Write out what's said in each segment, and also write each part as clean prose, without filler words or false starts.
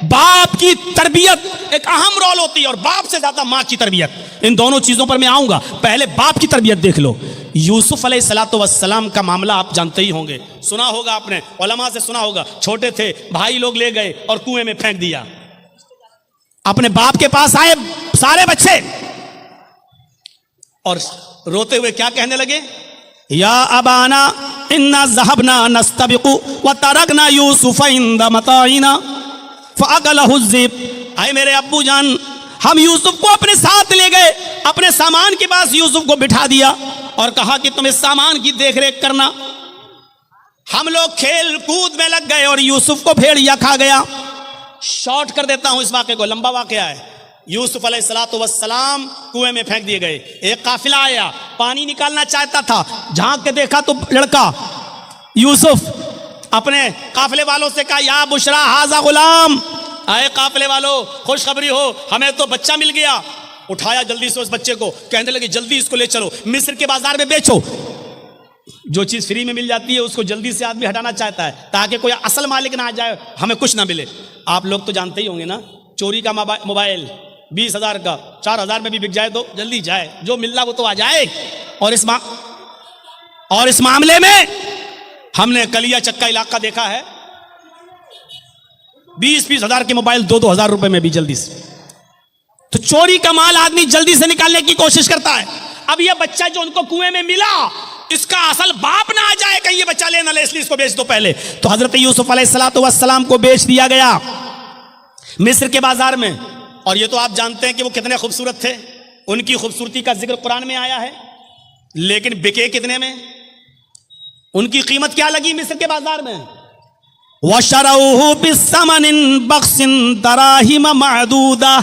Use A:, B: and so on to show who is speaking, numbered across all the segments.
A: बाप की तरबियत एक अहम रोल होती है और बाप से ज्यादा माँ की तरबियत। इन दोनों चीजों पर मैं आऊंगा, पहले बाप की तरबियत देख लो। यूसुफ अलैहिस्सलातु वस्सलाम का मामला आप जानते ही होंगे, सुना होगा आपने, उलमा से सुना होगा। छोटे थे, भाई लोग ले गए और कुएं में फेंक दिया। अपने बाप के पास आए सारे बच्चे और रोते हुए क्या कहने लगे, या अबाना इन्ना ज़हबना नस्तबिकु व तरकना यूसुफ इंद मताइना फअकलहु ज़िब। आए मेरे अब्बू जान, हम यूसुफ को अपने साथ ले गए, अपने सामान के पास यूसुफ को बिठा दिया और कहा कि तुम इस सामान की देखरेख करना। हम लोग खेल कूद में लग गए और यूसुफ को भेड़िया खा गया। शॉर्ट कर देता हूं इस वाक़े को, लंबा वाक़या है। यूसुफ अलैहिस्सलातु वस्सलाम कुएं में फेंक दिए गए। एक काफिला आया, पानी निकालना चाहता था, झांक के देखा तो लड़का यूसुफ अपने काफिले वालों से कहा, या बुशरा हाजा गुलाम, आए काफिले वालों खुशखबरी हो, हमें तो बच्चा मिल गया। उठाया जल्दी से उस बच्चे को, कहने लगे जल्दी इसको ले चलो, मिस्र के बाजार में बेचो। जो चीज फ्री में मिल जाती है उसको जल्दी से आदमी हटाना चाहता है ताकि कोई असल मालिक ना आ जाए, हमें कुछ ना मिले। आप लोग तो जानते ही होंगे ना, चोरी का मोबाइल 20,000 का 4,000 में भी बिक जाए तो जल्दी जाए, जो मिल रहा वो तो आ जाए। और इस मामले में हमने कलिया चक्का इलाका देखा है, 20-20 हजार के मोबाइल 2-2 हजार रुपए में भी जल्दी से। तो चोरी का माल आदमी जल्दी से निकालने की कोशिश करता है। अब यह बच्चा जो उनको कुएं में मिला, इसका असल बाप ना आ जाए कहीं ये बच्चा ले ना ले, इसलिए इसको बेच दो पहले। तो हजरत यूसुफ अलैहिस्सलातु वस्सलाम को बेच दिया गया मिस्र के बाजार में। और ये तो आप जानते हैं कि वो कितने खूबसूरत थे, उनकी खूबसूरती का जिक्र कुरान में आया है, लेकिन बिके कितने में, उनकी कीमत क्या लगी मिस्र के बाजार में। वशरऊहु बिस्समनिन बख्सिन दराहिम मअदूदा,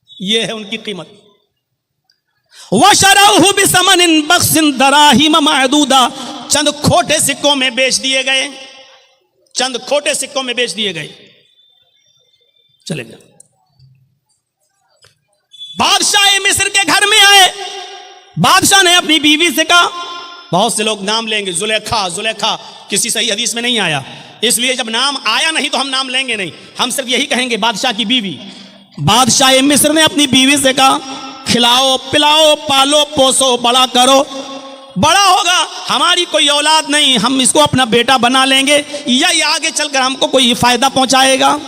A: ये है उनकी कीमत। वशरऊहु बिस्समनिन बख्सिन दराहिम मअदूदा, चंद खोटे सिक्कों में बेच दिए गए, चंद खोटे सिक्कों में बेच दिए गए। चले गए। बादशाह मिस्र के घर में आए, बादशाह ने अपनी बीवी से कहा, बहुत से लोग नाम लेंगे, जुलेखा जुलेखा, किसी सही हदीस में नहीं आया, इसलिए जब नाम आया नहीं तो हम नाम लेंगे नहीं, हम सिर्फ यही कहेंगे बादशाह की बीवी। बादशाह मिस्र ने अपनी बीवी से कहा, खिलाओ पिलाओ पालो पोसो बड़ा करो, बड़ा होगा, हमारी कोई औलाद नहीं, हम इसको अपना बेटा बना लेंगे, या ये आगे चलकर हमको कोई फायदा पहुंचाएगा।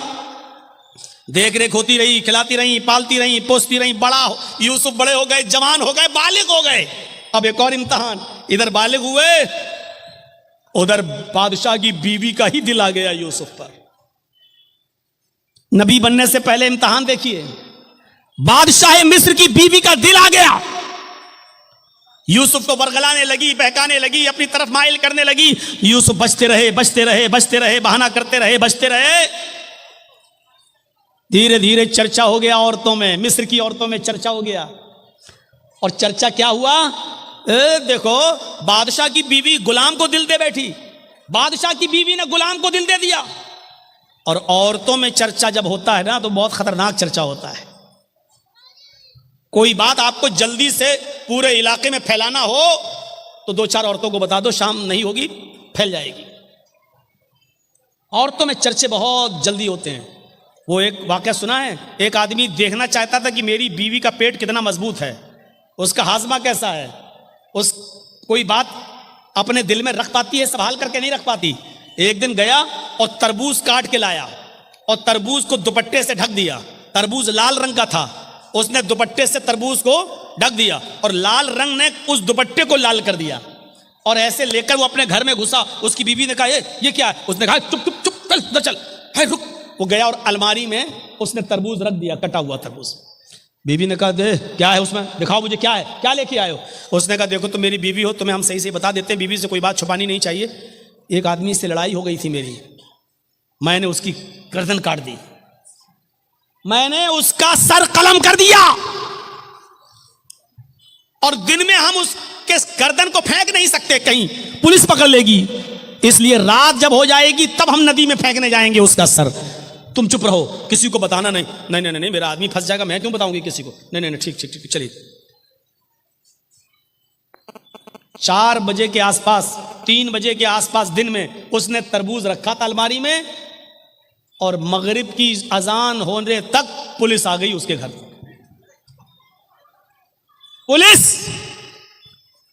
A: देख रेख होती रही, खिलाती रही, पालती रही, पोसती रही, बड़ा यूसुफ बड़े हो गए, जवान हो गए, बालिग हो गए। अब एक और इम्तहान, इधर बालिग हुए, उधर बादशाह की बीवी का ही दिल आ गया यूसुफ पर। नबी बनने से पहले इम्तहान देखिए, बादशाह मिस्र की बीवी का दिल आ गया। यूसुफ को बरगलाने लगी, बहकाने लगी, अपनी तरफ माइल करने लगी। यूसुफ बचते रहे, बचते रहे, बचते रहे, बहाना करते रहे, बचते रहे। धीरे धीरे चर्चा हो गया औरतों में, मिस्र की औरतों में चर्चा हो गया। और चर्चा क्या हुआ, देखो बादशाह की बीवी गुलाम को दिल दे बैठी, बादशाह की बीवी ने गुलाम को दिल दे दिया। और औरतों में चर्चा जब होता है ना तो बहुत खतरनाक चर्चा होता है। कोई बात आपको जल्दी से पूरे इलाके में फैलाना हो तो 2-4 औरतों को बता दो, शाम नहीं होगी फैल जाएगी। औरतों में चर्चे बहुत जल्दी होते हैं। वो एक वाकया सुना है, एक आदमी देखना चाहता था कि मेरी बीवी का पेट कितना मजबूत है, उसका हाजमा कैसा है, उस कोई बात अपने दिल में रख पाती है, संभाल करके नहीं रख पाती। एक दिन गया और तरबूज काट के लाया और तरबूज को दुपट्टे से ढक दिया। तरबूज लाल रंग का था, उसने दुपट्टे से तरबूज को ढक दिया और लाल रंग ने उस दुपट्टे को लाल कर दिया। और ऐसे लेकर वो अपने घर में घुसा। उसकी बीवी ने कहा ये क्या है? उसने कहा चुप चुप चुप चल है रुक। वो गया और अलमारी में उसने तरबूज रख दिया, कटा हुआ तरबूज। बीवी ने कहा दे क्या है उसमें, दिखाओ मुझे क्या है, क्या लेके आए हो? उसने कहा देखो तुम मेरी बीवी हो, तुम्हें हम सही से बता देते हैं, बीवी से कोई बात छुपानी नहीं चाहिए। एक आदमी से लड़ाई हो गई थी मेरी, मैंने उसकी गर्दन काट दी, मैंने उसका सर कलम कर दिया। और दिन में हम उसके गर्दन को फेंक नहीं सकते, कहीं पुलिस पकड़ लेगी, इसलिए रात जब हो जाएगी तब हम नदी में फेंकने जाएंगे उसका सर। तुम चुप रहो, किसी को बताना नहीं। नहीं नहीं नहीं, मेरा आदमी फंस जाएगा, मैं क्यों बताऊंगी किसी को? नहीं नहीं ठीक ठीक ठीक, चलिए। 4 बजे के आसपास, 3 बजे के आसपास दिन में उसने तरबूज रखा था अलमारी में। और मगरिब की अजान होने तक पुलिस आ गई उसके घर। पुलिस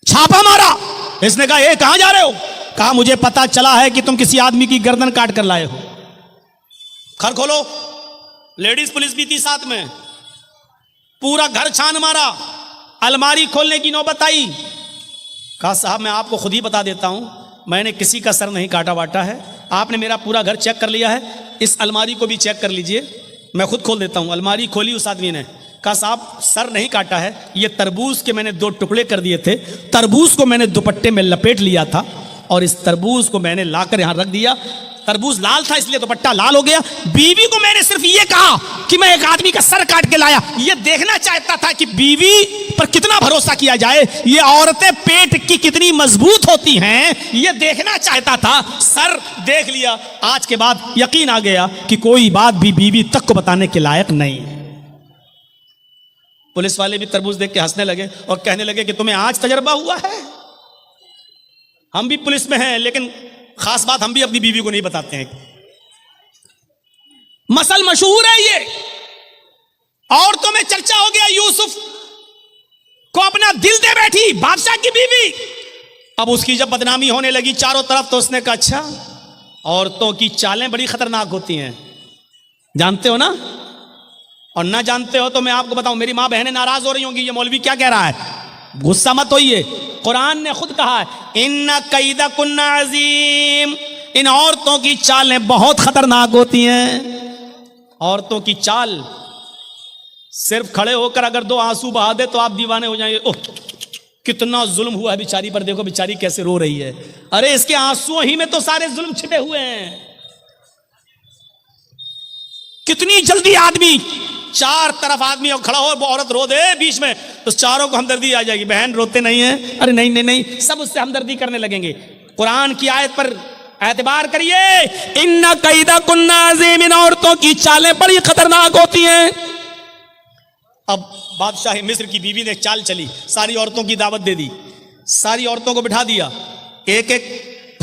A: छापा मारा। इसने कहा ये कहां जा रहे हो? कहा मुझे पता चला है कि तुम किसी आदमी की गर्दन काट कर लाए हो। घर खोलो। लेडीज पुलिस भी थी साथ में। पूरा घर छान मारा, अलमारी खोलने की नौबत आई। कहा साहब मैं आपको खुद ही बता देता हूं, मैंने किसी का सर नहीं काटा वाटा है, आपने मेरा पूरा घर चेक कर लिया है, इस अलमारी को भी चेक कर लीजिए, मैं खुद खोल देता हूं। अलमारी खोली उस आदमी ने। कहा साहब सर नहीं काटा है, ये तरबूज के मैंने 2 टुकड़े कर दिए थे, तरबूज को मैंने दुपट्टे में लपेट लिया था और इस तरबूज को मैंने लाकर यहां रख दिया। तरबूज लाल था इसलिए दुपट्टा लाल हो गया। बीवी को मैंने सिर्फ ये कहा कि मैं एक आदमी का सर काट के लाया। ये देखना चाहता था कि बीवी पर कितना भरोसा किया जाए, ये औरतें पेट की कितनी मजबूत होती हैं, ये देखना चाहता था। सर देख लिया। आज के बाद यकीन आ गया कि कोई बात भी बीवी तक को बताने के लायक नहीं। पुलिस वाले भी तरबूज देख के हंसने लगे और कहने लगे कि तुम्हें आज तजर्बा हुआ है, हम भी पुलिस में हैं, लेकिन खास बात हम भी अपनी बीवी को नहीं बताते हैं। मसल मशहूर है ये, औरतों में चर्चा हो गया। यूसुफ को अपना दिल दे बैठी बादशाह की बीवी। अब उसकी जब बदनामी होने लगी चारों तरफ, तो उसने कहा अच्छा औरतों की चालें बड़ी खतरनाक होती हैं, जानते हो ना? और ना जानते हो तो मैं आपको बताऊं, मेरी मां बहनें नाराज हो रही होंगी, ये मौलवी क्या कह रहा है, गुस्सा मत होइए। कुरान ने खुद कहा है इन्ना कैदा कुन्ना अजीम, इन औरतों की चालें बहुत खतरनाक होती हैं। औरतों की चाल, सिर्फ खड़े होकर अगर 2 आंसू बहा दे तो आप दीवाने हो जाएंगे। ओह कितना जुल्म हुआ है बेचारी पर, देखो बेचारी कैसे रो रही है। अरे इसके आंसुओं ही में तो सारे जुल्म छिपे हुए हैं। कितनी जल्दी आदमी, 4 तरफ आदमी और खड़ा हो, वो औरत रो दे बीच में, तो चारों को हमदर्दी आ जाएगी। बहन रोते नहीं है, अरे नहीं नहीं नहीं, सब उससे हमदर्दी करने लगेंगे। कुरान की आयत पर एतबार करिए, इन्ना कैदा कुन्ना अज़ीम, इन औरतों की चालें बड़ी खतरनाक होती हैं। अब बादशाह मिस्र की बीवी ने चाल चली, सारी औरतों की दावत दे दी, सारी औरतों को बिठा दिया, एक एक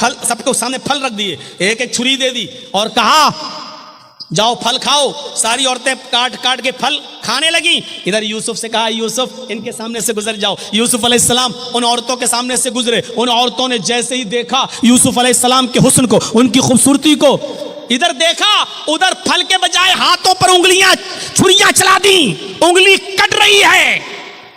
A: फल सबको सामने फल रख दिए, एक एक छुरी दे दी और कहा जाओ फल खाओ। सारी औरतें काट काट के फल खाने लगी। इधर यूसुफ से कहा यूसुफ इनके सामने से गुजर जाओ। यूसुफ अलैहिस्सलाम उन औरतों के सामने से गुजरे। उन औरतों ने जैसे ही देखा यूसुफ अलैहिस्सलाम के हुस्न को, उनकी खूबसूरती को, इधर देखा उधर फल के बजाय हाथों पर उंगलियां, छुरियां चला दी। उंगली कट रही है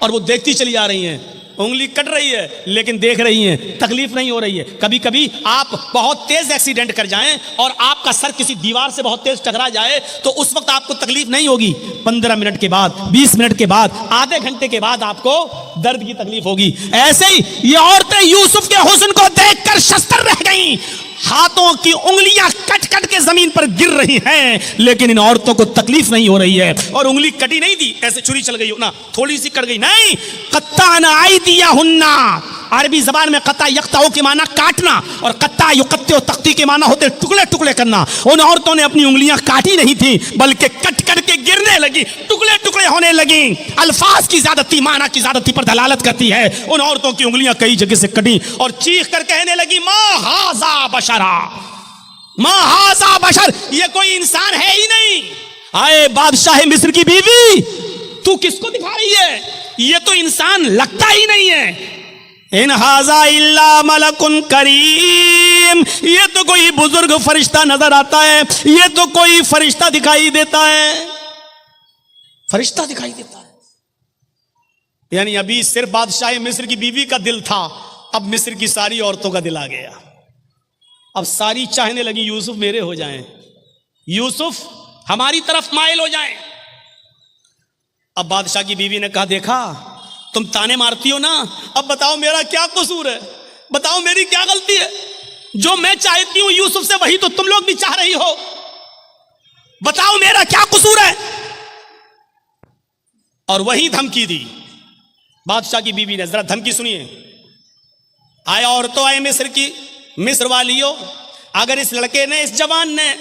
A: और वो देखती चली आ रही हैं। उंगली कट रही है लेकिन देख रही हैं, तकलीफ नहीं हो रही है। कभी कभी आप बहुत तेज एक्सीडेंट कर जाएं और आपका सर किसी दीवार से बहुत तेज टकरा जाए तो उस वक्त आपको तकलीफ नहीं होगी। 15 मिनट के बाद, 20 मिनट के बाद, आधे घंटे के बाद आपको दर्द की तकलीफ होगी। ऐसे ही ये औरतें यूसुफ के हुस्न को देखकर शस्त्र रह गईं। हाथों की उंगलियां कट कट के जमीन पर गिर रही हैं, लेकिन इन औरतों को तकलीफ नहीं हो रही है। और उंगली कटी नहीं दी, ऐसे छुरी चल गई हो ना, थोड़ी सी कट गई नहीं। कत्ता ना आई दिया हुन्ना, अरबी जबान में कत्ता यक्ताओ के माना काटना और कत्ता युकत्ते तख्ती के माना होते टुकड़े टुकड़े करना। उन औरतों ने अपनी उंगलियां काटी नहीं थी बल्कि कट कट के गिरने लगी, टुकड़े टुकड़े होने लगी। अल्फाज की ज्यादती माना की ज्यादती पर दलालत करती है। उन औरतों की उंगलियां कई जगह से कटी और चीख कर कहने लगी माँ हाजा बशरा, माँ हाजा बशर, ये कोई इंसान है ही नहीं। आए बादशाह मिस्र की बीवी, तू किसको दिखा रही है? ये तो इंसान लगता ही नहीं है। इन हाजा इल्ला मलकुन करीम, ये तो कोई बुजुर्ग फरिश्ता नजर आता है, ये तो कोई फरिश्ता दिखाई देता है, फरिश्ता दिखाई देता है। यानी अभी सिर्फ बादशाह मिस्र की बीवी का दिल था, अब मिस्र की सारी औरतों का दिल आ गया। अब सारी चाहने लगी यूसुफ मेरे हो जाएं, यूसुफ हमारी तरफ माइल हो जाएं। अब बादशाह की बीवी ने कहा देखा तुम ताने मारती हो ना, अब बताओ मेरा क्या कसूर है, बताओ मेरी क्या गलती है? जो मैं चाहती हूं यूसुफ से वही तो तुम लोग भी चाह रही हो, बताओ मेरा क्या कसूर है? और वही धमकी दी बादशाह की बीवी ने। जरा धमकी सुनिए। आए औरतों, आए मिस्र की, मिस्र वालियों, अगर इस लड़के ने, इस जवान ने,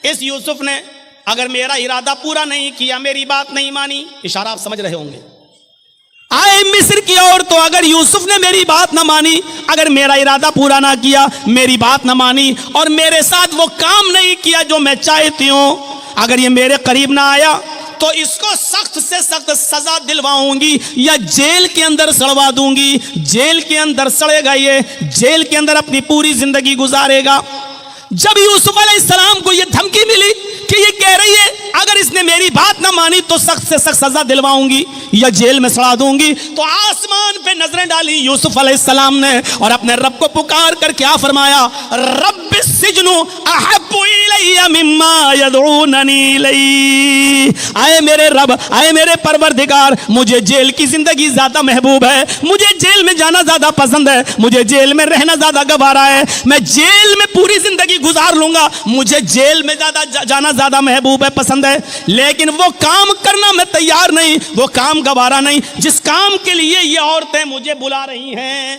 A: इस यूसुफ ने अगर मेरा इरादा पूरा नहीं किया, मेरी बात नहीं मानी, इशारा आप समझ रहे होंगे। आए मिस्र की औरतों, अगर यूसुफ ने मेरी बात ना मानी, अगर मेरा इरादा पूरा ना किया, मेरी बात ना मानी और मेरे साथ वो काम नहीं किया जो मैं चाहती हूँ, अगर ये मेरे करीब ना आया तो इसको सख्त से सख्त सजा दिलवाऊंगी या जेल के अंदर सड़वा दूंगी। जेल के अंदर सड़ेगा, ये जेल के अंदर अपनी पूरी जिंदगी गुजारेगा। जब यूसुफ अलैहिस्सलाम को ये धमकी मिली कि ये कह रही है अगर इसने मेरी बात ना मानी तो सख्त से सख्त सजा दिलवाऊंगी या जेल में सड़ा दूंगी, तो आसमान पे नजरें डाली यूसुफ अलैहिस्सलाम ने और अपने रब को पुकार कर क्या फरमाया, रब्बिस सिजनु अहब्बु इलैया मिम्मा यदऊननी इलैहि। आए मेरे रब, आए मेरे परवरदिगार, मुझे जेल की जिंदगी ज्यादा महबूब है, मुझे जेल में जाना ज्यादा पसंद है, मुझे जेल में रहना ज्यादा गवारा है, मैं जेल में पूरी जिंदगी गुजार लूंगा, मुझे जेल में ज्यादा जाना ज्यादा महबूब है, पसंद है। लेकिन वो काम करना मैं तैयार नहीं, वो काम गवारा नहीं जिस काम के लिए ये औरतें मुझे बुला रही हैं।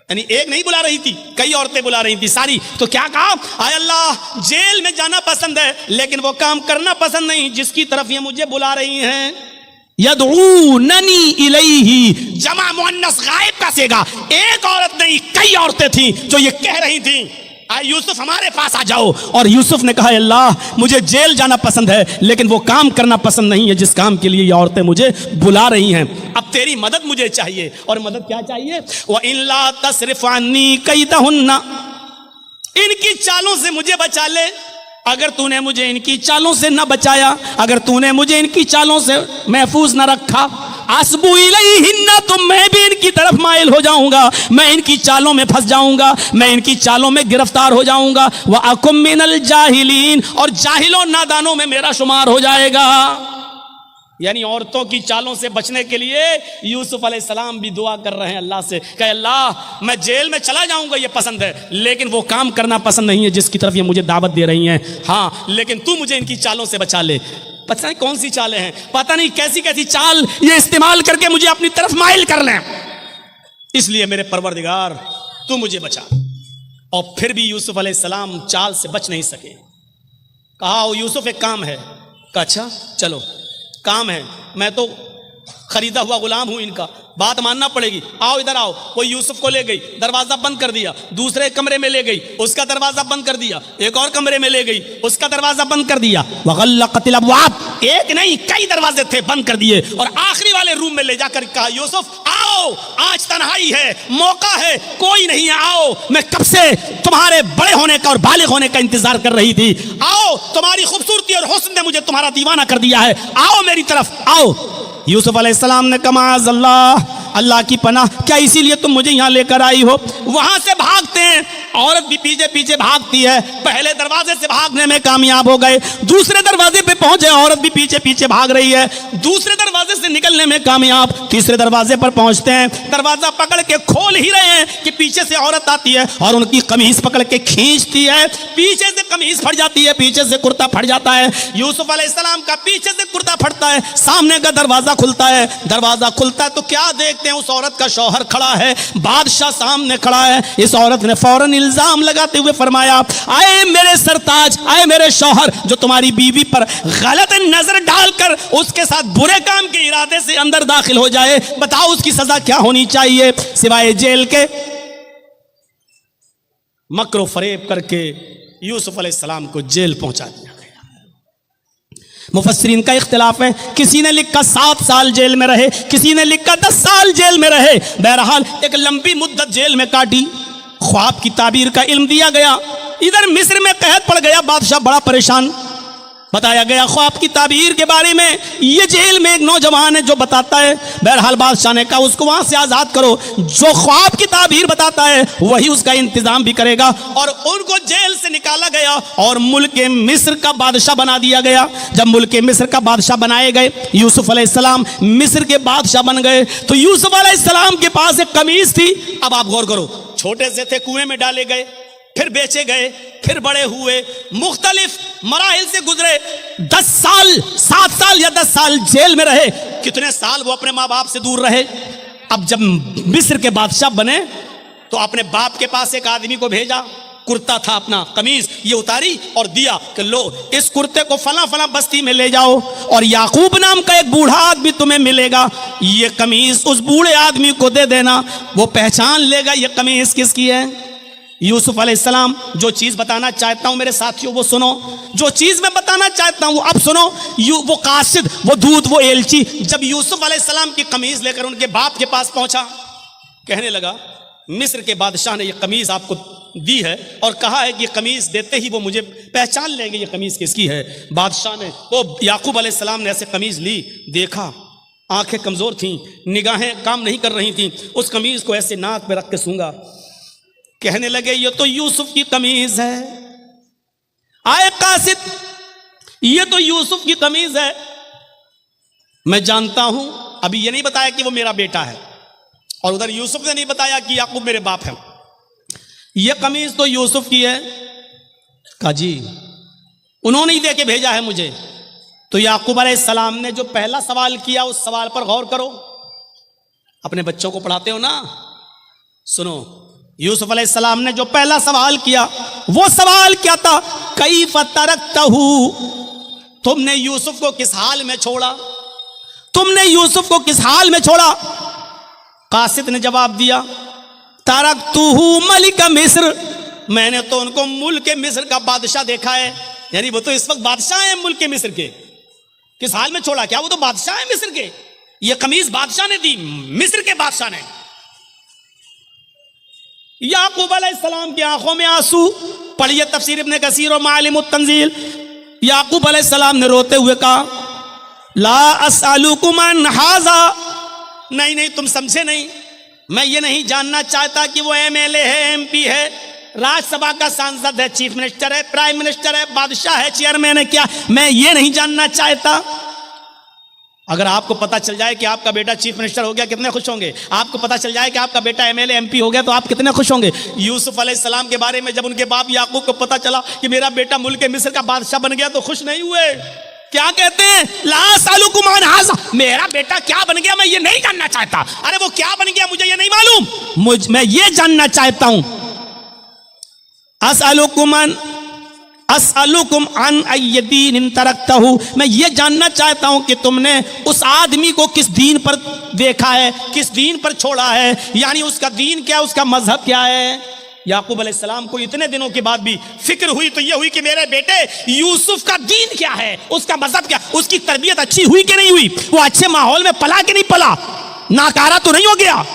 A: यानी एक नहीं बुला रही थी, कई औरतें बुला रही थी सारी। तो क्या कहा, आय अल्लाह जेल में जाना पसंद है लेकिन वो काम करना पसंद नहीं जिसकी तरफ ये मुझे बुला रही हैं। यदऊननी इलैहि, जमा मुअन्नस गायब का सेगा, एक औरत नहीं कई औरतें थी जो ये कह रही थी आए यूसुफ हमारे पास आ जाओ। और यूसुफ ने कहा, अल्लाह मुझे जेल जाना पसंद है लेकिन वो काम करना पसंद नहीं है जिस काम के लिए ये औरतें मुझे बुला रही हैं। अब तेरी मदद मुझे चाहिए। और मदद क्या चाहिए, व इल्ला तस्रिफ अन्नी कैदहुन्ना, इनकी चालों से मुझे बचा ले। अगर तूने मुझे इनकी चालों से न बचाया, अगर तूने मुझे इनकी चालों से महफूज न रखा, अस्बु इलैहिन्ना, तो मैं भी इनकी तरफ माइल हो जाऊंगा, मैं इनकी चालों में फंस जाऊंगा, मैं इनकी चालों में गिरफ्तार हो जाऊंगा। व अकुम मिनल जाहिलीन, और जाहिलों नादानों में मेरा शुमार हो जाएगा। यानी औरतों की चालों से बचने के लिए यूसुफ अलैहिस्सलाम भी दुआ कर रहे हैं अल्लाह से, कहे अल्लाह मैं जेल में चला जाऊंगा ये पसंद है लेकिन वो काम करना पसंद नहीं है जिसकी तरफ ये मुझे दावत दे रही हैं। हाँ लेकिन तू मुझे इनकी चालों से बचा ले। पता नहीं कौन सी चालें हैं, पता नहीं कैसी कैसी चाल ये इस्तेमाल करके मुझे अपनी तरफ माइल कर लें, इसलिए मेरे परवरदिगार तू मुझे बचा। और फिर भी यूसुफ अलैहिस्सलाम चाल से बच नहीं सके। कहा ओ यूसुफ एक काम है। कहा अच्छा चलो काम है, मैं तो खरीदा हुआ गुलाम हूं इनका, बात मानना पड़ेगी, आओ इधर आओ। वो यूसुफ को ले गई, दरवाजा बंद कर दिया, दूसरे कमरे में ले गई, उसका दरवाजा बंद कर दिया, एक और कमरे में ले गई, उसका दरवाजा बंद कर दिया। वगल्लक़तिल अब्वाब, एक नहीं कई दरवाजे थे बंद कर दिए। और आखिरी वाले रूम में ले जाकर कहा यूसुफ आओ, आज तन्हाई है, मौका है, कोई नहीं है, आओ, मैं कब से तुम्हारे बड़े होने का और बालिग होने का इंतजार कर रही थी, आओ, तुम्हारी खूबसूरती और हुस्न ने मुझे तुम्हारा दीवाना कर दिया है, आओ मेरी तरफ आओ। यूसुफ अलैहिस्सलाम ने कहा माज़अल्लाह, अल्लाह की पनाह, क्या इसीलिए तुम मुझे यहाँ लेकर आई हो? वहां से भागते हैं, औरत भी पीछे पीछे भागती है, पहले दरवाजे से भागने में कामयाब हो गए, दूसरे दरवाजे पे पहुंचे, औरत भी पीछे पीछे भाग रही है, दूसरे दरवाजे से निकलने में कामयाब, तीसरे दरवाजे पर पहुंचते हैं, दरवाजा पकड़ के खोल ही रहे हैं कि पीछे से औरत आती है और उनकी कमीज पकड़ के खींचती है, पीछे से कमीज फट जाती है, पीछे से कुर्ता फट जाता है। यूसुफ अलैहिस्सलाम का पीछे से कुर्ता फटता है, सामने का दरवाजा खुलता है, दरवाजा खुलता है तो क्या देखते हैं, उस औरत का शौहर खड़ा है, बादशाह सामने खड़ा है। इस औरत ने फौरन इल्जाम लगाते हुए फरमाया, आए मेरे सरताज, आए मेरे शौहर, जो तुम्हारी बीवी पर गलत नजर डालकर उसके साथ बुरे काम के इरादे से अंदर दाखिल हो जाए, बताओ उसकी सजा क्या होनी चाहिए? सिवाय जेल के। मक्र फरेब करके यूसुफ अलैहिस्सलाम को जेल पहुंचा दिया गया। मुफस्सिरीन का इख्तिलाफ है, किसी ने लिखा 7 साल जेल में रहे, किसी ने लिखा 10 साल जेल में रहे, बहरहाल एक लंबी मुद्दत जेल में काटी। ख्वाब की ताबीर का इल्म दिया गया, इधर मिस्र में कैद पड़ गया, बादशाह बड़ा परेशान। बताया गया ख्वाब की ताबीर के बारे में, ये जेल में एक नौजवान है जो बताता है। बहरहाल बादशाह ने कहा उसको वहां से आजाद करो, जो ख्वाब की ताबीर बताता है वही उसका इंतजाम भी करेगा। और उनको जेल से निकाला गया और मुल्क मिस्र का बादशाह बना दिया गया। जब मुल्क मिस्र का बादशाह बनाए गए, यूसुफ अलैहिस्सलाम मिस्र के बादशाह बन गए, तो यूसुफ अलैहिस्सलाम के पास एक कमीज थी। अब आप गौर करो, छोटे से थे, कुएं में डाले गए, फिर बेचे गए, फिर बड़े हुए, मुख्तलिफ मराहिल से गुजरे, 10 साल 7 साल या 10 साल जेल में रहे, कितने साल वो अपने माँ बाप से दूर रहे। अब जब मिस्र के बादशाह बने तो अपने बाप के पास एक आदमी को भेजा, कुर्ता था अपना कमीज, ये उतारी और दिया कि लो इस कुर्ते को फला फला बस्ती में ले जाओ और याकूब नाम का एक बूढ़ा आदमी तुम्हें मिलेगा, ये कमीज उस बूढ़े आदमी को दे देना, वो पहचान लेगा ये कमीज किसकी है। यूसुफ अलैहिस्सलाम जो चीज बताना चाहता हूं मेरे साथियों वो सुनो, जो चीज मैं बताना चाहता हूं वो अब सुनो। वो कासिद, वो दूत, वो एलची जब यूसुफ अलैहिस्सलाम की कमीज लेकर उनके बाप के पास पहुंचा, कहने लगा मिस्र के बादशाह ने ये कमीज आपको दी है और कहा है कि ये कमीज देते ही वो मुझे पहचान लेंगे ये कमीज किसकी है। बादशाह ने, वो याकूब अलैहिस्सलाम ने ऐसे कमीज ली, देखा, आंखें कमजोर थीं, निगाहें काम नहीं कर रही थीं, उस कमीज को ऐसे नाक पे रख के सूंघा, कहने लगे ये तो यूसुफ की कमीज है। आए कासिद, ये तो यूसुफ की कमीज है, मैं जानता हूं। अभी ये नहीं बताया कि वो मेरा बेटा है और उधर यूसुफ ने नहीं बताया कि याकूब मेरे बाप है। ये कमीज तो यूसुफ की है। कहा जी उन्होंने ही दे के भेजा है मुझे। तो याकूब अलैहिस्सलाम ने जो पहला सवाल किया उस सवाल पर गौर करो। अपने बच्चों को पढ़ाते हो ना, सुनो। यूसुफ अलैहिस्सलाम ने जो पहला सवाल किया वो सवाल क्या था? कैफ तरकतहू, तुमने यूसुफ को किस हाल में छोड़ा, तुमने यूसुफ को किस हाल में छोड़ा? कासिद ने जवाब दिया तरकतहू मलिक मिस्र, मैंने तो उनको मुल्क मिस्र का बादशाह देखा है। यानी वो तो इस वक्त बादशाह है मुल्क मिस्र के। किस हाल में छोड़ा? क्या वो तो बादशाह है मिस्र के। ये कमीज बादशाह ने दी, मिस्र के बादशाह ने। याकूब अलैहिस्सलाम की आंखों में आंसू। पढ़िए तफसीर इब्न कसीर और मालिमुत तंजील। याकूब अलैहिस्सलाम ने रोते हुए कहा ला असअलुकुम अन हाज़ा, नहीं नहीं तुम समझे नहीं, मैं ये नहीं जानना चाहता कि वो एमएलए है, एमपी है, राज्यसभा का सांसद है, चीफ मिनिस्टर है, प्राइम मिनिस्टर है, बादशाह है, चेयरमैन है, क्या मैं ये नहीं जानना चाहता। अगर आपको पता चल जाए कि आपका बेटा चीफ मिनिस्टर हो गया कितने खुश होंगे? आपको पता चल जाए कि आपका बेटा एमएलए एमपी हो गया तो आप कितने खुश होंगे? यूसुफ अलैहिस्सलाम के बारे में जब उनके बाप याकूब को पता चला कि मेरा बेटा मुल्क मिस्र का बादशाह बन गया तो खुश नहीं हुए। क्या कहते हैं? ला असअलुकुम अन हाज़ा, मेरा बेटा क्या बन गया मैं ये नहीं जानना चाहता। अरे वो क्या बन गया मुझे ये नहीं मालूम, मैं ये जानना चाहता हूं। असअलुकुम अन अय्यदीन तरकतहू, मैं ये जानना चाहता हूं कि तुमने उस आदमी को किस दीन पर देखा है, किस दीन पर छोड़ा है, यानी उसका दीन क्या, उसका मजहब क्या है। याकूब अलैहिस्सलाम को इतने दिनों के बाद भी फिक्र हुई तो ये हुई कि मेरे बेटे यूसुफ का दीन क्या है, उसका मजहब क्या, उसकी तरबियत अच्छी हुई कि नहीं हुई, वो अच्छे माहौल में पला कि नहीं पला, नाकारा तो नहीं हो गया।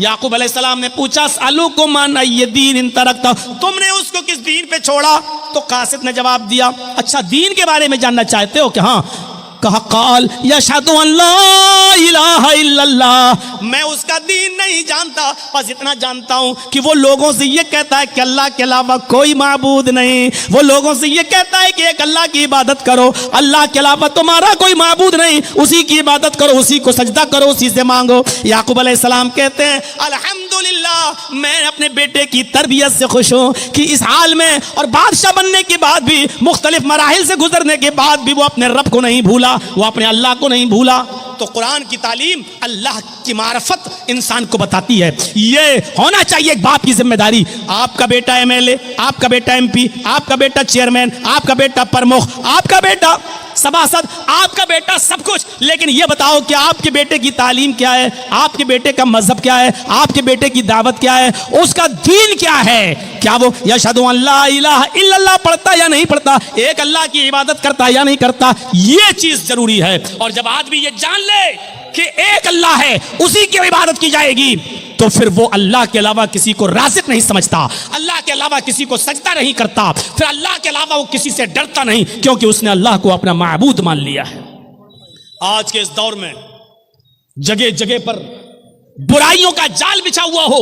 A: याकूब अलैहिस्सलाम ने पूछा असअलुकुम अन अय्यदीन तरकतहू, तुमने उसको किस दीन पे छोड़ा? तो कासिद ने जवाब दिया अच्छा दीन के बारे में जानना चाहते हो कि हाँ। कहा काल यशहदु अन ला इलाहा इल्लल्लाह, मैं उसका दीन नहीं जानता, बस इतना जानता हूं कि वो लोगों से ये कहता है कि अल्लाह के अलावा कोई माबूद नहीं, वो लोगों से ये कहता है कि एक अल्लाह की इबादत करो, अल्लाह के अलावा तुम्हारा कोई माबूद नहीं, उसी की इबादत करो, उसी को सजदा करो, उसी से मांगो। याकूब अलैहिस्सलाम कहते हैं अल्हम्दुलिल्लाह, मैं अपने बेटे की तरबियत से खुश हूं कि इस हाल में और बादशाह बनने के बाद भी, मुख्तलिफ मराहिल से गुजरने के बाद भी वो अपने रब को नहीं भूला, वो अपने अल्लाह को नहीं भूला। तो कुरान की तालीम अल्लाह की मारफत इंसान को बताती है। ये होना चाहिए एक बाप की जिम्मेदारी। आपका बेटा एमएलए, आपका बेटा एमपी, आपका बेटा चेयरमैन, आपका बेटा प्रमुख, आपका बेटा सभासद, आपका बेटा सब कुछ, लेकिन ये बताओ कि आपके बेटे की तालीम क्या है, आपके बेटे का मजहब क्या है, आपके बेटे की दावत क्या है, उसका दीन क्या है। क्या वो यशहदु अन ला इलाहा इल्लल्लाह पढ़ता या नहीं पढ़ता, एक अल्लाह की इबादत करता या नहीं करता, ये चीज जरूरी है। और जब आदमी ये जान ले कि एक अल्लाह है, उसी की इबादत की जाएगी, तो फिर वो अल्लाह के अलावा किसी को राज़िक नहीं समझता, अल्लाह के अलावा किसी को सजदा नहीं करता, फिर अल्लाह के अलावा वो किसी से डरता नहीं, क्योंकि उसने अल्लाह को अपना माबूद मान लिया है। आज के इस दौर में जगह जगह पर बुराइयों का जाल बिछा हुआ हो,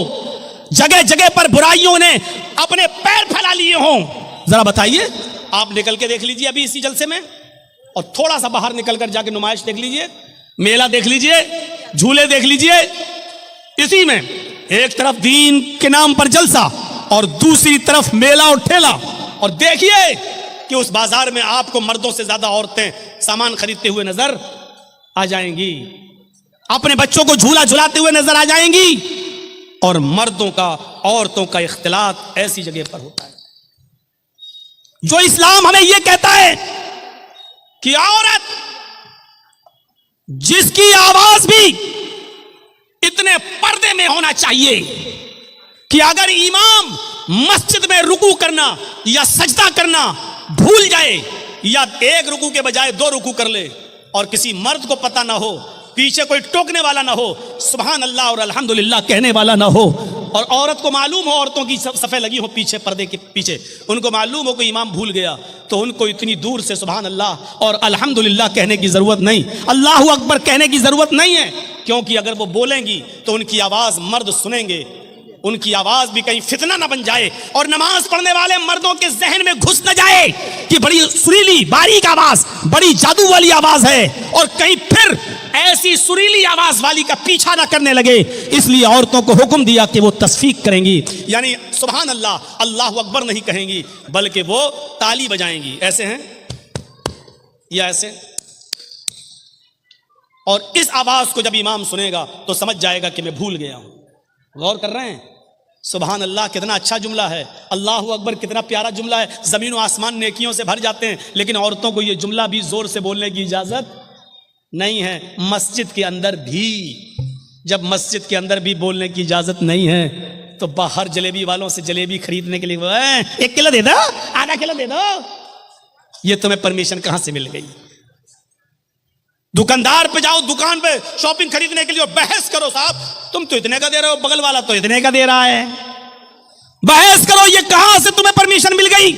A: जगह जगह पर बुराइयों ने अपने पैर फैला लिए हों, जरा बताइए, आप निकल के देख लीजिए अभी इसी जलसे में, और थोड़ा सा बाहर निकल कर जाके नुमाइश देख लीजिए, मेला देख लीजिए, झूले देख लीजिए। इसी में एक तरफ दीन के नाम पर जलसा और दूसरी तरफ मेला और ठेला, और देखिए कि उस बाजार में आपको मर्दों से ज्यादा औरतें सामान खरीदते हुए नजर आ जाएंगी, अपने बच्चों को झूला झुलाते हुए नजर आ जाएंगी, और मर्दों का औरतों का इख्तिलात ऐसी जगह पर होता है। जो इस्लाम हमें यह कहता है कि औरत जिसकी आवाज भी इतने पर्दे में होना चाहिए कि अगर इमाम मस्जिद में रुकू करना या सजदा करना भूल जाए या एक रुकू के बजाय 2 रुकू कर ले और किसी मर्द को पता ना हो, पीछे कोई टोकने वाला ना हो, सुभान अल्लाह और अल्हम्दुलिल्लाह कहने वाला ना हो, और औरत को मालूम हो, औरतों की सफ़े लगी हो पीछे पर्दे के पीछे, उनको मालूम हो कि इमाम भूल गया, तो उनको इतनी दूर से सुभान अल्लाह और अल्हम्दुलिल्लाह कहने की ज़रूरत नहीं, अल्लाहु अकबर कहने की ज़रूरत नहीं है, क्योंकि अगर वो बोलेंगी तो उनकी आवाज़ मर्द सुनेंगे, उनकी आवाज भी कहीं फितना ना बन जाए और नमाज पढ़ने वाले मर्दों के जहन में घुस न जाए कि बड़ी सुरीली बारीक आवाज, बड़ी जादू वाली आवाज है, और कहीं फिर ऐसी सुरीली आवाज वाली का पीछा ना करने लगे। इसलिए औरतों को हुक्म दिया कि वो तस्फीक करेंगी, यानी सुभान अल्लाह अल्लाहु अकबर नहीं कहेंगी, बल्कि वो ताली बजाएंगी, ऐसे हैं या ऐसे। और इस आवाज को जब इमाम सुनेगा तो समझ जाएगा कि मैं भूल गया हूं। गौर कर रहे हैं? सुभान अल्लाह कितना अच्छा जुमला है, अल्लाहु अकबर कितना प्यारा जुमला है, ज़मीन व आसमान नेकियों से भर जाते हैं, लेकिन औरतों को ये जुमला भी जोर से बोलने की इजाज़त नहीं है। मस्जिद के अंदर भी, जब मस्जिद के अंदर भी बोलने की इजाज़त नहीं है तो बाहर जलेबी वालों से जलेबी खरीदने के लिए 1 किलो दे दो, आधा किलो दे दो, ये तुम्हें परमिशन कहाँ से मिल गई? दुकानदार पे जाओ, दुकान पे शॉपिंग खरीदने के लिए, बहस करो, साहब तुम तो इतने का दे रहे हो, बगल वाला तो इतने का दे रहा है, बहस करो, ये कहां से तुम्हें परमिशन मिल गई?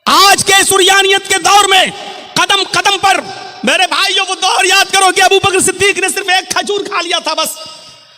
A: आज के सुरयानियत के दौर में कदम कदम पर मेरे भाइयों वो दौर याद करो कि अबू बकर सिद्दीक ने सिर्फ 1 खजूर खा लिया था बस,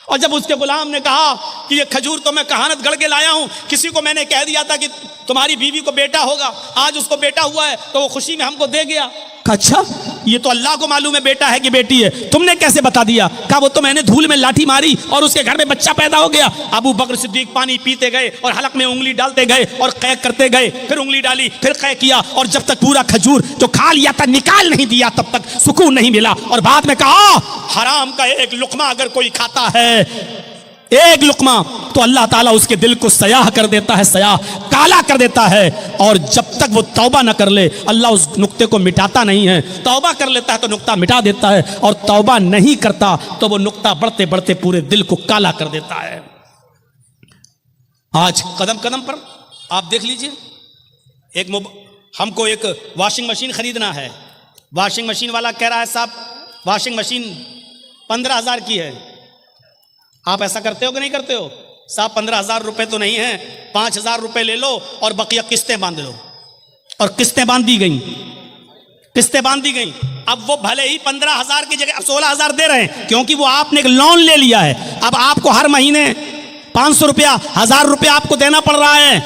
A: और जब उसके गुलाम ने कहा कि ये खजूर तो मैं कहानत गढ़ के लाया हूं, किसी को मैंने कह दिया था कि तुम्हारी बीवी को बेटा होगा, आज उसको बेटा हुआ है, तो वो खुशी में हमको दे गया। अच्छा, ये तो अल्लाह को मालूम है बेटा है कि बेटी है, तुमने कैसे बता दिया? कहा वो तो मैंने धूल में लाठी मारी और उसके घर में बच्चा पैदा हो गया। अबू बकर सिद्दीक पानी पीते गए और हलक में उंगली डालते गए और कै करते गए, फिर उंगली डाली, फिर कै किया, और जब तक पूरा खजूर जो खा लिया था निकाल नहीं दिया तब तक सुकून नहीं मिला। और बाद में कहा हराम का 1 लुकमा अगर कोई खाता है, 1 लुकमा, तो अल्लाह ताला उसके दिल को सयाह कर देता है, सयाह काला कर देता है, और जब तक वो तौबा न कर ले अल्लाह उस नुक्ते को मिटाता नहीं है। तौबा कर लेता है तो नुक्ता मिटा देता है, और तौबा नहीं करता तो वो नुक्ता बढ़ते बढ़ते पूरे दिल को काला कर देता है। आज कदम कदम पर आप देख लीजिए, हमको एक वॉशिंग मशीन खरीदना है, वॉशिंग मशीन वाला कह रहा है साहब वॉशिंग मशीन 15,000 की है। आप ऐसा करते हो कि नहीं करते हो? साहब 15,000 रुपए तो नहीं है, 5,000 रुपए ले लो और बकिया किस्तें बांध लो। और किस्तें बांध दी गई, किस्तें बांध दी गई। अब वो भले ही 15,000 की जगह 16,000 दे रहे हैं, क्योंकि वो आपने एक लोन ले लिया है। अब आपको हर महीने 500 रुपया, 1,000 रुपया आपको देना पड़ रहा है।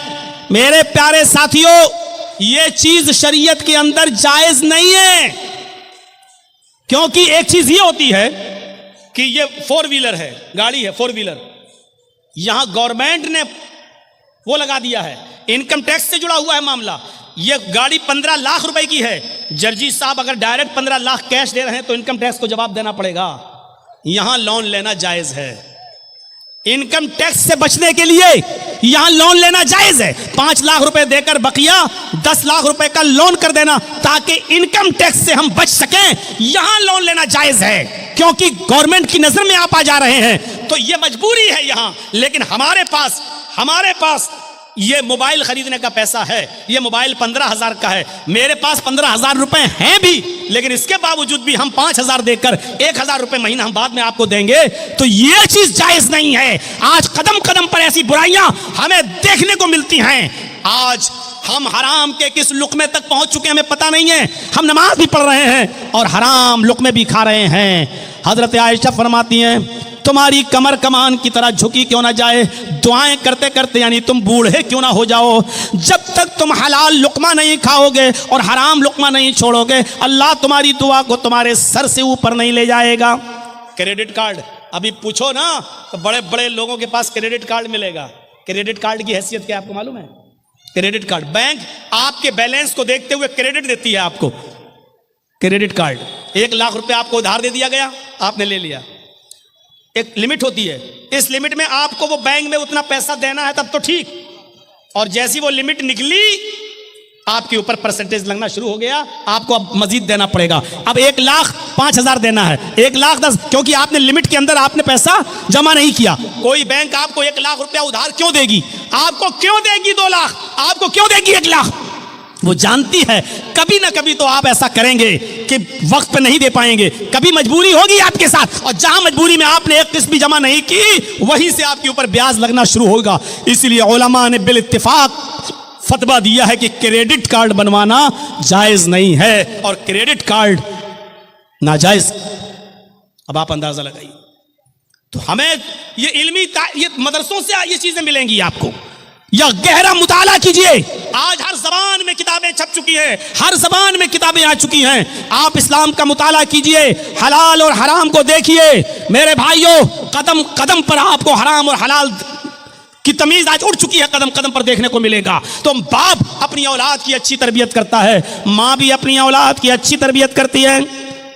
A: मेरे प्यारे साथियों, ये चीज शरीयत के अंदर जायज नहीं है, क्योंकि एक चीज ये होती है कि ये 4 व्हीलर है, गाड़ी है 4 व्हीलर, यहां गवर्नमेंट ने वो लगा दिया है, इनकम टैक्स से जुड़ा हुआ है मामला। ये गाड़ी 15 लाख रुपए की है, जर्जी साहब अगर डायरेक्ट 15 लाख कैश दे रहे हैं तो इनकम टैक्स को जवाब देना पड़ेगा। यहां लोन लेना जायज है, इनकम टैक्स से बचने के लिए यहां लोन लेना जायज है। 5 लाख रुपए देकर बकिया 10 लाख रुपए का लोन कर देना ताकि इनकम टैक्स से हम बच सकें, यहां लोन लेना जायज है, क्योंकि गवर्नमेंट की नजर में आप आ जा रहे हैं तो ये मजबूरी है यहां। लेकिन हमारे पास ये मोबाइल खरीदने का पैसा है, ये मोबाइल 15,000 का है, मेरे पास 15,000 रुपए हैं भी, लेकिन इसके बावजूद भी हम 5,000 देकर 1,000 रुपए महीना हम बाद में आपको देंगे, तो ये चीज जायज नहीं है। आज कदम कदम पर ऐसी बुराइयां हमें देखने को मिलती हैं। आज हम हराम के किस लुकमे तक पहुंच चुके हैं हमें पता नहीं है। हम नमाज भी पढ़ रहे हैं और हराम लुकमे भी खा रहे हैं। हजरत आयशा फरमाती हैं, तुम्हारी कमर कमान की तरह झुकी क्यों ना जाए, दुआएं करते करते यानी तुम बूढ़े क्यों ना हो जाओ, जब तक तुम हलाल लुकमा नहीं खाओगे और हराम लुकमा नहीं छोड़ोगे, अल्लाह तुम्हारी दुआ को तुम्हारे सर से ऊपर नहीं ले जाएगा। क्रेडिट कार्ड अभी पूछो ना तो बड़े बड़े लोगों के पास क्रेडिट कार्ड मिलेगा। क्रेडिट कार्ड की हैसियत क्या आपको मालूम है? क्रेडिट कार्ड, बैंक आपके बैलेंस को देखते हुए क्रेडिट देती है आपको। क्रेडिट कार्ड 1 लाख रुपए आपको उधार दे दिया गया, आपने ले लिया, एक लिमिट होती है, इस लिमिट में आपको वो बैंक में उतना पैसा देना है तब तो ठीक, और जैसी वो लिमिट निकली आपके ऊपर परसेंटेज लगना शुरू हो गया, आपको अब मजीद देना पड़ेगा। अब 1,05,000 देना है, 1,10,000, क्योंकि आपने लिमिट के अंदर आपने पैसा जमा नहीं किया। कोई बैंक आपको 1 लाख रुपया उधार क्यों देगी? आपको क्यों देगी 2 लाख? आपको क्यों देगी 1 लाख? वो जानती है कभी ना कभी तो आप ऐसा करेंगे कि वक्त पे नहीं दे पाएंगे, कभी मजबूरी होगी आपके साथ, और जहां मजबूरी में आपने एक किस्त भी जमा नहीं की वहीं से आपके ऊपर ब्याज लगना शुरू होगा। इसलिए उलमा ने बिल इत्तिफाक फतवा दिया है कि क्रेडिट कार्ड बनवाना जायज नहीं है और क्रेडिट कार्ड नाजायज। अब आप अंदाजा लगाइए। तो हमें ये मदरसों से ये चीजें मिलेंगी आपको, या गहरा मुताला कीजिए। आज हर जबान में किताबें छप चुकी हैं, हर जबान में किताबें आ चुकी हैं। आप इस्लाम का मुताला कीजिए, हलाल और हराम को देखिए। मेरे भाइयों, कदम कदम पर आपको हराम और हलाल की तमीज आज उड़ चुकी है, कदम कदम पर देखने को मिलेगा। तो बाप अपनी औलाद की अच्छी तरबियत करता है, माँ भी अपनी औलाद की अच्छी तरबियत करती है।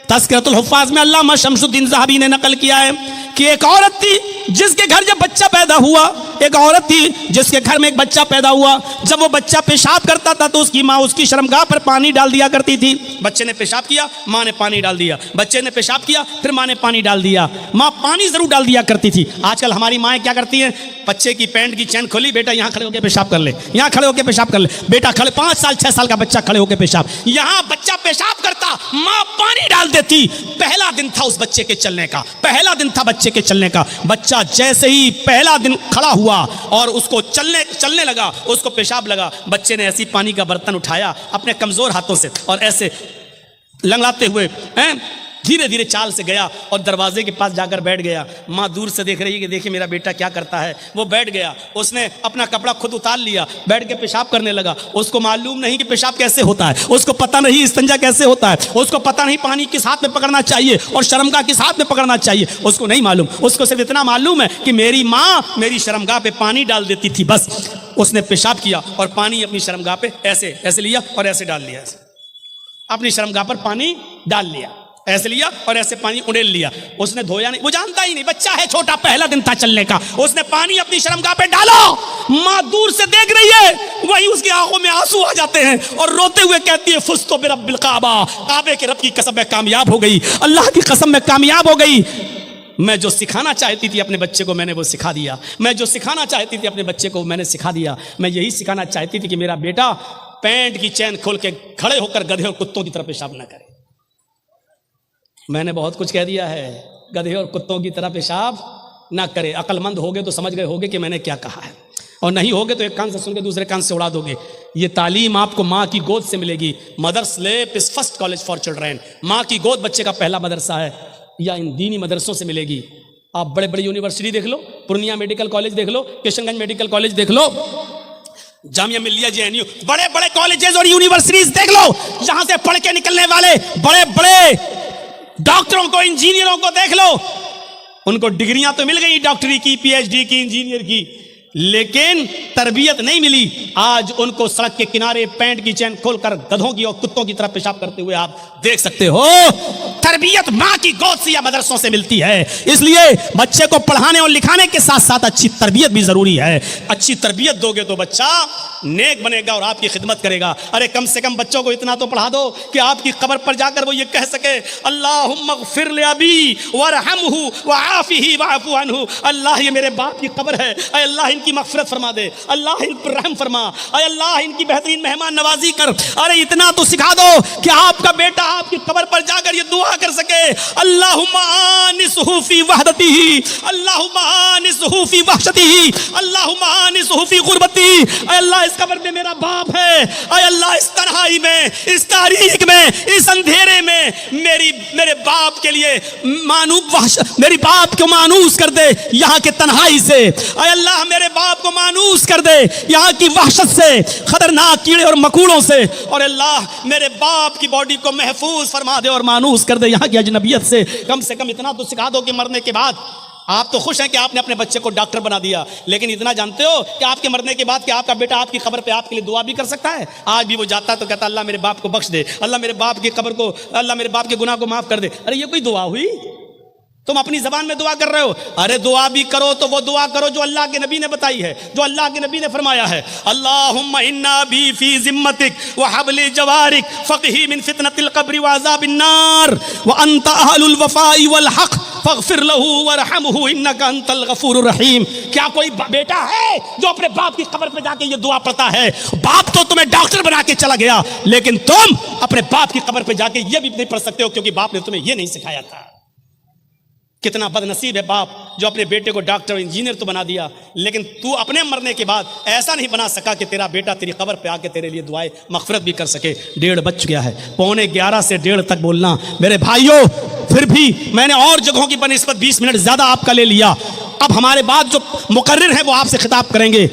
A: तज़किरतुल हुफ़्फ़ाज़ में अल्लामा शम्सुद्दीन ज़हाबी ने नकल किया है कि एक औरत थी जिसके घर जब बच्चा पैदा हुआ, एक औरत थी जिसके घर में एक बच्चा पैदा हुआ। जब वो बच्चा पेशाब करता था तो उसकी माँ उसकी शर्मगाह पर पानी डाल दिया करती थी। बच्चे ने पेशाब किया, माँ ने पानी डाल दिया, बच्चे ने पेशाब किया, फिर माँ ने पानी डाल दिया। माँ पानी जरूर डाल दिया करती थी। आजकल हमारी माएँ क्या करती हैं? बच्चे की पैंट की चैन खोली, बेटा यहाँ खड़े होकर पेशाब कर ले, यहाँ खड़े होकर पेशाब कर ले, बेटा खड़े, 5 साल 6 साल का बच्चा खड़े होकर पेशाब। यहाँ बच्चा पेशाब करता, माँ पानी डाल देती। पहला दिन था उस बच्चे के चलने का, पहला दिन था बच्चे के चलने का। बच्चा जैसे ही पहला दिन खड़ा हुआ और उसको चलने लगा, उसको पेशाब लगा, बच्चे ने ऐसी पानी का बर्तन उठाया अपने कमजोर हाथों से और ऐसे लंगड़ाते हुए धीरे धीरे चाल से गया और दरवाजे के पास जाकर बैठ गया। माँ दूर से देख रही है कि देखिए मेरा बेटा क्या करता है। वो बैठ गया, उसने अपना कपड़ा खुद उतार लिया, बैठ के पेशाब करने लगा। उसको मालूम नहीं कि पेशाब कैसे होता है, उसको पता नहीं इस्तिंजा कैसे होता है, उसको पता नहीं पानी किस हाथ में पकड़ना चाहिए और शर्मगाह किस हाथ में पकड़ना चाहिए, उसको नहीं मालूम। उसको सिर्फ इतना मालूम है कि मेरी माँ मेरी शर्मगाह पे पानी डाल देती थी, बस। उसने पेशाब किया और पानी अपनी शर्मगाह पे ऐसे ऐसे लिया और ऐसे डाल लिया, अपनी शर्मगाह पर पानी डाल लिया, ऐसे लिया और ऐसे पानी उड़ेल लिया। उसने धोया नहीं, वो जानता ही नहीं, बच्चा है छोटा, पहला दिन था चलने का। उसने पानी अपनी शर्मगाह पे डाला, माँ दूर से देख रही है, वही उसकी आंखों में आंसू आ जाते हैं और रोते हुए कहती है, फुस्तु बिरब्बिल काबा, काबे के रब की कसम में कामयाब हो गई, अल्लाह की कसम में कामयाब हो गई। मैं जो सिखाना चाहती थी अपने बच्चे को मैंने वो सिखा दिया, मैं जो सिखाना चाहती थी अपने बच्चे को मैंने सिखा दिया। मैं यही सिखाना चाहती थी कि मेरा बेटा पैंट की चैन खोल के खड़े होकर गधे और कुत्तों की तरह पेशाब न करे। मैंने बहुत कुछ कह दिया है, गधे और कुत्तों की तरह पेशाब ना करे। अक्लमंद होगे तो समझ गए होगे कि मैंने क्या कहा है, और नहीं होगे तो एक कान से सुन के दूसरे कान से उड़ा दोगे। ये तालीम आपको माँ की गोद से मिलेगी। मदर्स लेप is first college for children. माँ की गोद बच्चे का पहला मदरसा है, या इन दीनी मदरसों से मिलेगी। आप बड़े बड़े यूनिवर्सिटी देख लो, पूर्णिया मेडिकल कॉलेज देख लो, किशनगंज मेडिकल कॉलेज देख लो, जामिया मिल्लिया JNU, बड़े बड़े कॉलेजेस और यूनिवर्सिटीज देख लो, जहां से पढ़ के निकलने वाले बड़े बड़े डॉक्टरों को, इंजीनियरों को देख लो। उनको डिग्रियां तो मिल गई, डॉक्टरी की, PhD की, इंजीनियर की, लेकिन तरबियत नहीं मिली। आज उनको सड़क के किनारे पैंट की चैन खोलकर गधों की और कुत्तों की तरह पेशाब करते हुए आप देख सकते हो। तरबियत माँ की गोद से या मदरसों से मिलती है। इसलिए बच्चे को पढ़ाने और लिखाने के साथ साथ अच्छी तरबियत भी जरूरी है। अच्छी तरबियत दोगे तो बच्चा नेक बनेगा और आपकी खिदमत करेगा। अरे कम से कम बच्चों को इतना तो पढ़ा दो कि आपकी कब्र पर जाकर वो ये कह सके, अल्लाहुम्मा ग़फ़िर ले अबी वरहमहु वआफ़िही वअफ़ु अन्हु। अल्लाह ये मेरे बाप की कब्र है, अय अल्लाह इनकी मग़फ़िरत फरमा दे, अल्लाह इन पर रहम फरमा, अय अल्लाह इनकी बेहतरीन मेहमान नवाजी कर। अरे इतना तो सिखा दो कि आपका बेटा आपकी कब्र पर जाकर ये दुआ कर सके, अल्लाहुम्मा आनिसहु फ़ी वहदतिही, अल्लाहुम्मा आनिसहु फ़ी वहशतिही, अल्लाहुम्मा आनिसहु फ़ी ग़ुरबतिही। अय अल्लाह इस कब्र में मेरा बाप है, अय अल्लाह इस तन्हाई में, इस तारीक में, इस अंधेरे में मेरे बाप के लिए मेरी बाप को मानूस कर दे यहाँ के तन्हाई से। अय अल्लाह मेरे बाप को मानूस कर दे यहाँ की वहशत से, खतरनाक कीड़े और मकूड़ों से। और अल्लाह मेरे बाप की बॉडी को महफूज फरमा दे और मानूस कर दे यहाँ की अजनबियत से। कम इतना तो सिखा दो कि मरने के बाद आप तो खुश हैं कि आपने अपने बच्चे को डॉक्टर बना दिया, लेकिन इतना जानते हो कि आपके मरने के बाद कि आपका बेटा आपकी कब्र पे आपके लिए दुआ भी कर सकता है। आज भी वो जाता तो कहता, अल्लाह मेरे बाप को बख्श दे, अल्लाह मेरे बाप की कब्र को, अल्लाह मेरे बाप के गुनाह को माफ कर दे। अरे ये कोई दुआ हुई? तुम अपनी जबान में दुआ कर रहे हो। अरे दुआ भी करो तो वो दुआ करो जो अल्लाह के नबी ने बताई है, जो अल्लाह के नबी ने फरमाया है। अल्लाहुम्मा इन्ना भी फी जिम्मतिक व हब्ली जवारिक फक़ही मिन फितनतिल क़ब्रि व अज़ाबिन नार व अंत अहलुल वफ़ाई वल हक़ फ़ग़फ़िर लहू वरहमहू इन्नका अंतल गफ़ूरुर रहीम। क्या कोई बेटा है जो अपने बाप की कब्र पे जाके ये दुआ पढ़ता है? बाप तो तुम्हें डॉक्टर बना के चला गया, लेकिन तुम अपने बाप की कब्र पे जाके ये भी नहीं पढ़ सकते हो क्योंकि बाप ने तुम्हें ये नहीं सिखाया था। कितना बदनसीब है बाप जो अपने बेटे को डॉक्टर इंजीनियर तो बना दिया, लेकिन तू अपने मरने के बाद ऐसा नहीं बना सका कि तेरा बेटा तेरी कब्र पे आके तेरे लिए दुआएं मग़फ़िरत भी कर सके। 1:30 बज गया है, 11:45 से 1:30 तक बोलना। मेरे भाइयों, फिर भी मैंने और जगहों की बनिस्बत 20 मिनट ज़्यादा आपका ले लिया। अब हमारे बाद जो मुकर्रिर हैं वो आपसे खिताब करेंगे।